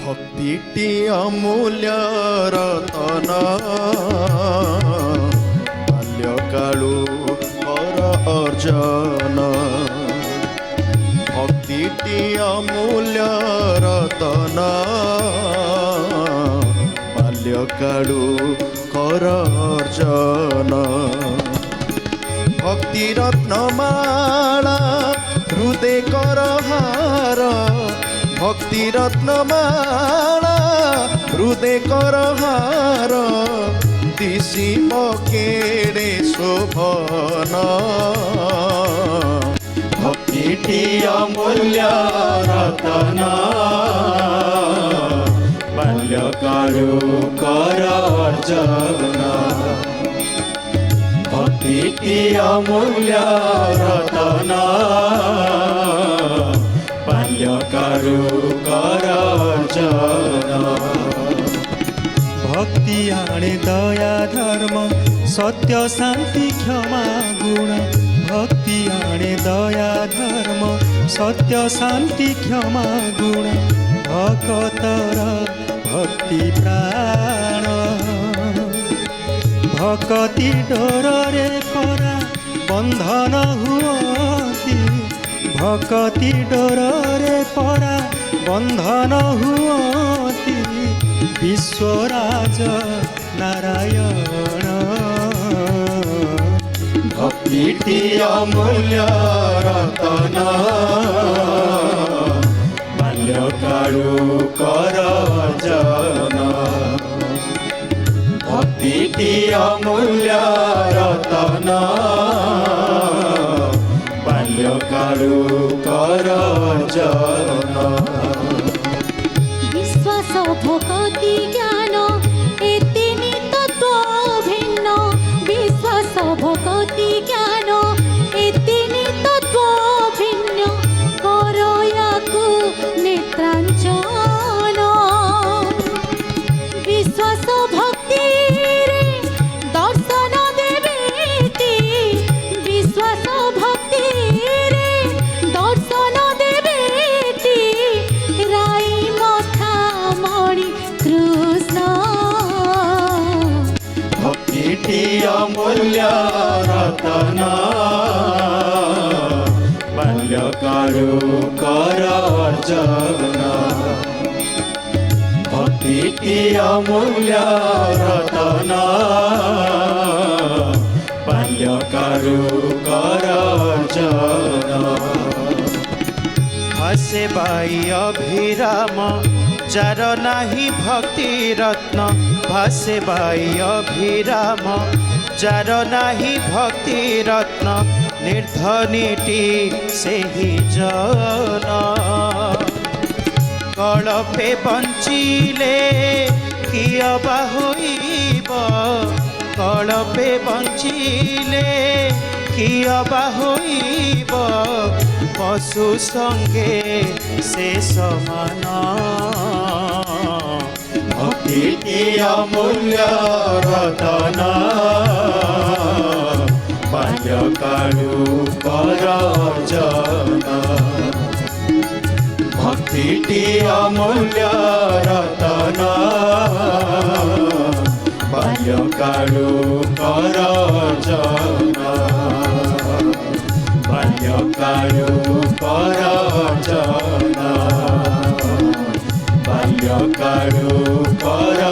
भक्तिटी अमूल्य रतन बाल्यकालु कर अर्जन भक्तिटी अमूल्य रतन बाल्यकालु कर अर्जन भक्ति रत्नमाला हृदय कर हार भक्ति रत्नमाला हृदय कर हार दिशिम केड़े शोभन भक्तिटी अमूल्य रतन बाल्यकालु कर अर्जन भक्तिटी अमूल्य रतन बाल्यकालु कर अर्जन भक्ति आणे दया धर्म सत्य शांति क्षमा गुण भक्ति आणे दया धर्म सत्य शांति क्षमा गुण भक्तर भक्ति प्राण भक्ति डोरे परा बंधन हुअति भक्ति डोरे परा बंधन हुअति विश्वराज नारायण भक्तिटी अमूल्य रतन बाल्यकालु कर अर्जन भक्तिटी अमूल्य रतन बाल्यकालु कर अर्जन विश्वास भक्ति ज्ञान एतिनि तत्व भिन्न विश्वास भक्ति ज्ञान एतिनि तत्व भिन्न करयाकु नेत्रांचन विश्वास भक्ति रे दर्शन देवेति विश्वास भक्ति रे दर्शन देवेति राई मथा मणि कृष्ण भक्तिटी अमूल्य रतन बाल्यकालु कर अर्जन भक्तिटी अमूल्य रतन बाल्यकालु कर अर्जन भासे बाई अभिराम जार नाही भक्ति रत्न भासे बाई अभिराम जार नाही भक्ति रत्न निर्धनीटी सेहि जन कलपे बंचिले किया बाहुइब कलपे बंचिले किया बाहुइब पशु संगे से समान भक्तिटी अमूल्य रतन बाल्यकालु कर अर्जन भक्तिटी अमूल्य रतन बाल्यकालु कर अर्जन बाल्यकालु कर अर्जन बाल्यकालु कर